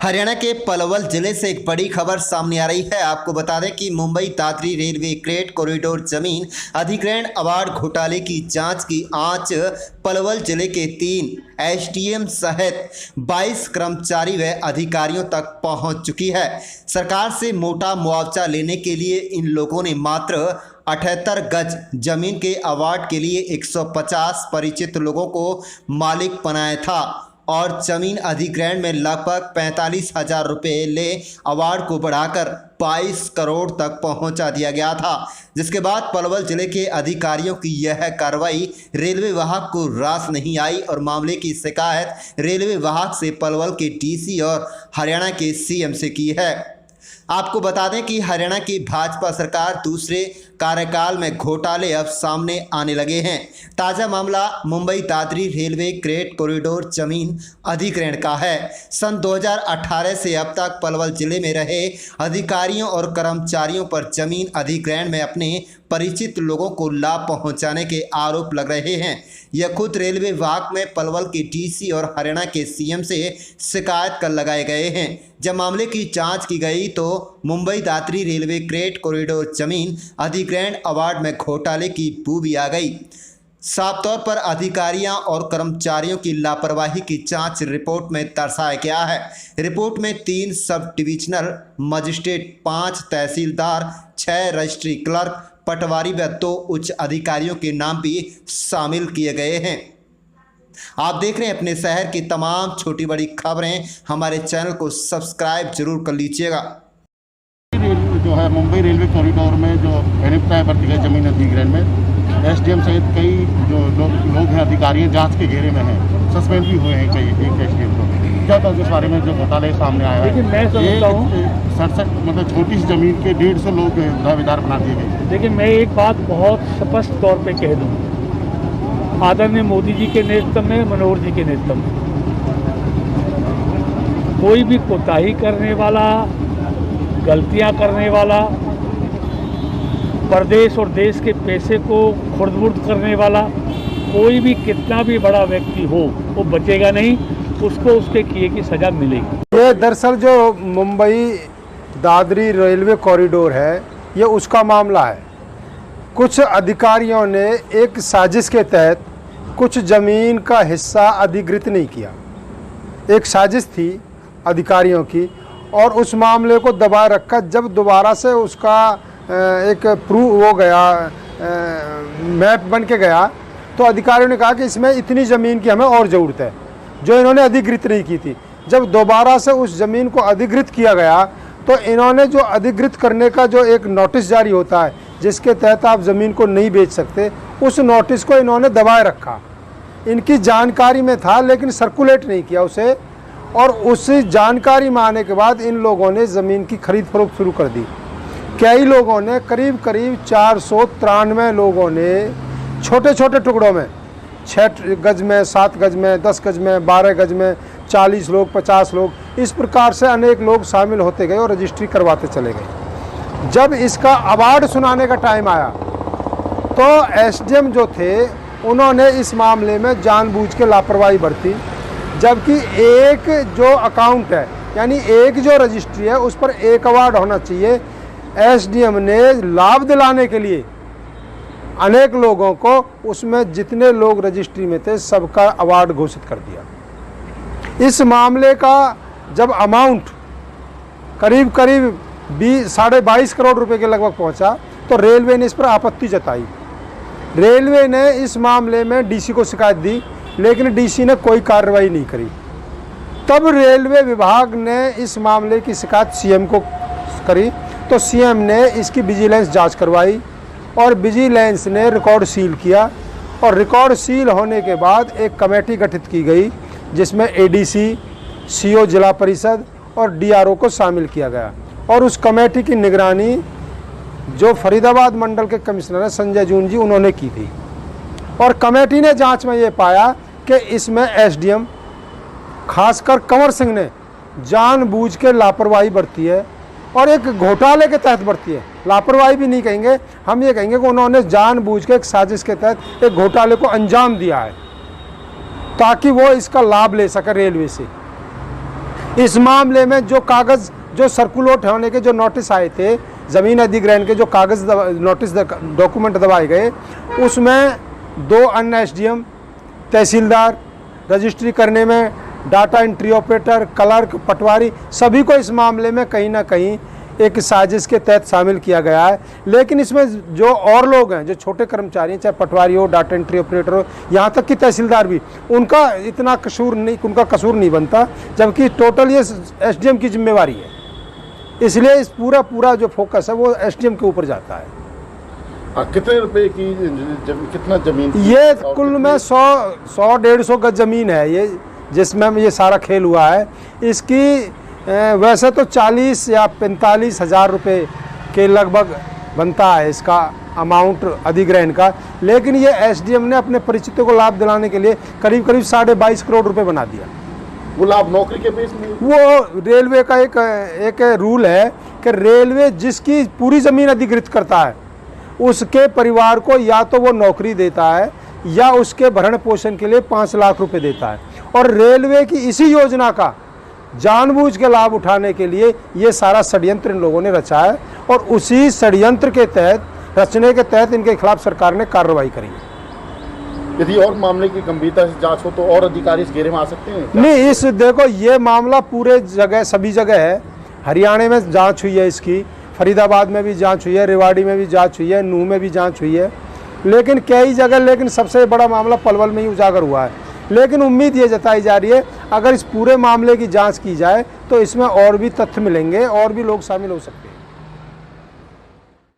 हरियाणा के पलवल जिले से एक बड़ी खबर सामने आ रही है। आपको बता दें कि Mumbai Dadri railway crate corridor जमीन अधिग्रहण अवार्ड घोटाले की जांच की आंच पलवल जिले के 3 एसडीएम सहित 22 कर्मचारी व अधिकारियों तक पहुंच चुकी है। सरकार से मोटा मुआवजा लेने के लिए इन लोगों ने मात्र 78 गज जमीन के अवार्ड के लिए 150 परिचित लोगों को मालिक बनाया था और जमीन अधिग्रहण में लगभग 45,000 रुपये ले अवार्ड को बढ़ाकर 22 करोड़ तक पहुंचा दिया गया था। जिसके बाद पलवल जिले के अधिकारियों की यह कार्रवाई रेलवे विभाग को रास नहीं आई और मामले की शिकायत रेलवे विभाग से पलवल के डीसी और हरियाणा के सीएम से की है। आपको बता दें कि हरियाणा की भाजपा सरकार दूसरे कार्यकाल में घोटाले अब सामने आने लगे हैं। ताज़ा मामला Mumbai Dadri railway crate corridor जमीन अधिग्रहण का है। सन 2018 से अब तक पलवल जिले में रहे अधिकारियों और कर्मचारियों पर जमीन अधिग्रहण में अपने परिचित लोगों को लाभ पहुंचाने के आरोप लग रहे हैं। यह खुद रेलवे विभाग में पलवल के डीसी और हरियाणा के सीएम से शिकायत कर लगाए गए हैं। जब मामले की जांच की गई तो Mumbai Dadri railway crate corridor जमीन अधिग्रहण अवार्ड में घोटाले की बू भी आ गई। साफ तौर पर अधिकारियों और कर्मचारियों की लापरवाही की जांच रिपोर्ट में दर्शाया गया है। रिपोर्ट में 3 सब डिविजनल मजिस्ट्रेट, 5 तहसीलदार, 6 रजिस्ट्री क्लर्क, पटवारी व 2 उच्च अधिकारियों के नाम भी शामिल किए गए हैं। आप देख रहे हैं अपने शहर की तमाम छोटी बड़ी खबरें। हमारे चैनल को सब्सक्राइब जरूर कर लीजिएगा। जो है मुंबई रेलवे कॉरिडोर में जो अनियमितताएं बरती गई जमीन अधिग्रहण में एसडीएम सहित कई जो लोग हैं अधिकारी हैं जांच के घेरे में हैं, सस्पेंड भी हुए हैं कई एक एसडीएम को। क्या था इस बारे में जो घोटाले सामने आया है? मैं समझता हूँ 67 मतलब छोटी सी जमीन के 150 लोग दावेदार बना दिए गए। लेकिन मैं एक बात बहुत स्पष्ट तौर पे कह दूँ, आदरणीय मोदी जी के नेतृत्व में, मनोहर जी के नेतृत्व में कोई भी कोताही करने वाला, गलतियां करने वाला, प्रदेश और देश के पैसे को खुर्द-बुर्द करने वाला कोई भी कितना भी बड़ा व्यक्ति हो वो बचेगा नहीं, उसको उसके किए की सज़ा मिलेगी। ये दरअसल जो मुंबई दादरी रेलवे कॉरिडोर है ये उसका मामला है। कुछ अधिकारियों ने एक साजिश के तहत कुछ ज़मीन का हिस्सा अधिग्रहित नहीं किया। एक साजिश थी अधिकारियों की और उस मामले को दबाए रखा। जब दोबारा से उसका एक प्रूव हो गया, मैप बन के गया, तो अधिकारियों ने कहा कि इसमें इतनी ज़मीन की हमें और ज़रूरत है जो इन्होंने अधिग्रहित नहीं की थी। जब दोबारा से उस ज़मीन को अधिग्रहित किया गया तो इन्होंने जो अधिग्रहित करने का जो एक नोटिस जारी होता है जिसके तहत आप ज़मीन को नहीं बेच सकते, उस नोटिस को इन्होंने दबाए रखा। इनकी जानकारी में था लेकिन सर्कुलेट नहीं किया उसे, और उस जानकारी में आने के बाद इन लोगों ने ज़मीन की खरीद फरोख्त शुरू कर दी। कई लोगों ने करीब 493 लोगों ने छोटे छोटे टुकड़ों में 6 गज में, 7 गज में, 10 गज में, 12 गज में 40 लोग, 50 लोग, इस प्रकार से अनेक लोग शामिल होते गए और रजिस्ट्री करवाते चले गए। जब इसका अवार्ड सुनाने का टाइम आया तो एसडीएम जो थे उन्होंने इस मामले में जानबूझ के लापरवाही बरती, जबकि एक जो अकाउंट है यानी एक जो रजिस्ट्री है उस पर एक अवार्ड होना चाहिए। एसडीएम ने लाभ दिलाने के लिए अनेक लोगों को, उसमें जितने लोग रजिस्ट्री में थे सबका अवार्ड घोषित कर दिया। इस मामले का जब अमाउंट करीब 22 करोड़ रुपए के लगभग पहुंचा तो रेलवे ने इस पर आपत्ति जताई। रेलवे ने इस मामले में डीसी को शिकायत दी लेकिन डीसी ने कोई कार्रवाई नहीं करी। तब रेलवे विभाग ने इस मामले की शिकायत सीएम को करी तो सीएम ने इसकी विजिलेंस जांच करवाई और विजिलेंस ने रिकॉर्ड सील किया, और रिकॉर्ड सील होने के बाद एक कमेटी गठित की गई जिसमें एडीसी, सीओ जिला परिषद और डीआरओ को शामिल किया गया, और उस कमेटी की निगरानी जो फरीदाबाद मंडल के कमिश्नर हैं संजय जून जी, उन्होंने की थी। और कमेटी ने जांच में ये पाया कि इसमें एसडीएम खासकर कंवर सिंह ने जानबूझ के लापरवाही बरती है और एक घोटाले के तहत बरती है। लापरवाही भी नहीं कहेंगे, हम ये कहेंगे कि उन्होंने जानबूझ के एक साजिश के तहत एक घोटाले को अंजाम दिया है ताकि वो इसका लाभ ले सके रेलवे से। इस मामले में जो कागज़ जो सर्कुलेट होने के जो नोटिस आए थे, ज़मीन अधिग्रहण के जो कागज़ नोटिस डॉक्यूमेंट दबाए गए, उसमें 2 अन्य एसडीएम, तहसीलदार, रजिस्ट्री करने में डाटा एंट्री ऑपरेटर, क्लर्क, पटवारी, सभी को इस मामले में कहीं ना कहीं एक साजिश के तहत शामिल किया गया है। लेकिन इसमें जो और लोग हैं, जो छोटे कर्मचारी हैं, चाहे पटवारी हो, डाटा एंट्री ऑपरेटर हो, यहाँ तक कि तहसीलदार भी, उनका इतना कसूर नहीं बनता, जबकि टोटल ये एसडीएम की जिम्मेवारी है। इसलिए इस पूरा जो फोकस है वो एसडीएम के ऊपर जाता है। कितने रुपए की कितना जमीन? ये कुल में 100-150 गज जमीन है ये, जिसमें ये सारा खेल हुआ है। इसकी वैसे तो 40 या 45 हज़ार रुपये के लगभग बनता है इसका अमाउंट अधिग्रहण का, लेकिन ये एसडीएम ने अपने परिचितों को लाभ दिलाने के लिए करीब 22.5 करोड़ रुपए बना दिया। वो लाभ नौकरी के बेस में? वो रेलवे का एक रूल है कि रेलवे जिसकी पूरी ज़मीन अधिकृत करता है उसके परिवार को या तो वो नौकरी देता है या उसके भरण पोषण के लिए 5 लाख रुपए देता है। और रेलवे की इसी योजना का जानबूझ के लाभ उठाने के लिए ये सारा षड्यंत्र इन लोगों ने रचा है, और उसी षड्यंत्र के तहत रचने के तहत इनके खिलाफ सरकार ने कार्रवाई करी है। यदि और मामले की गंभीरता से जांच हो तो और अधिकारी इस घेरे में आ सकते हैं? नहीं, इस देखो ये मामला पूरे जगह सभी जगह है। हरियाणा में जांच हुई है इसकी, फरीदाबाद में भी जांच हुई है, रेवाड़ी में भी जांच हुई है, नूह में भी जांच हुई है, लेकिन कई जगह, लेकिन सबसे बड़ा मामला पलवल में ही उजागर हुआ है। लेकिन उम्मीद ये जताई जा रही है अगर इस पूरे मामले की जांच की जाए तो इसमें और भी तथ्य मिलेंगे और भी लोग शामिल हो सकते हैं।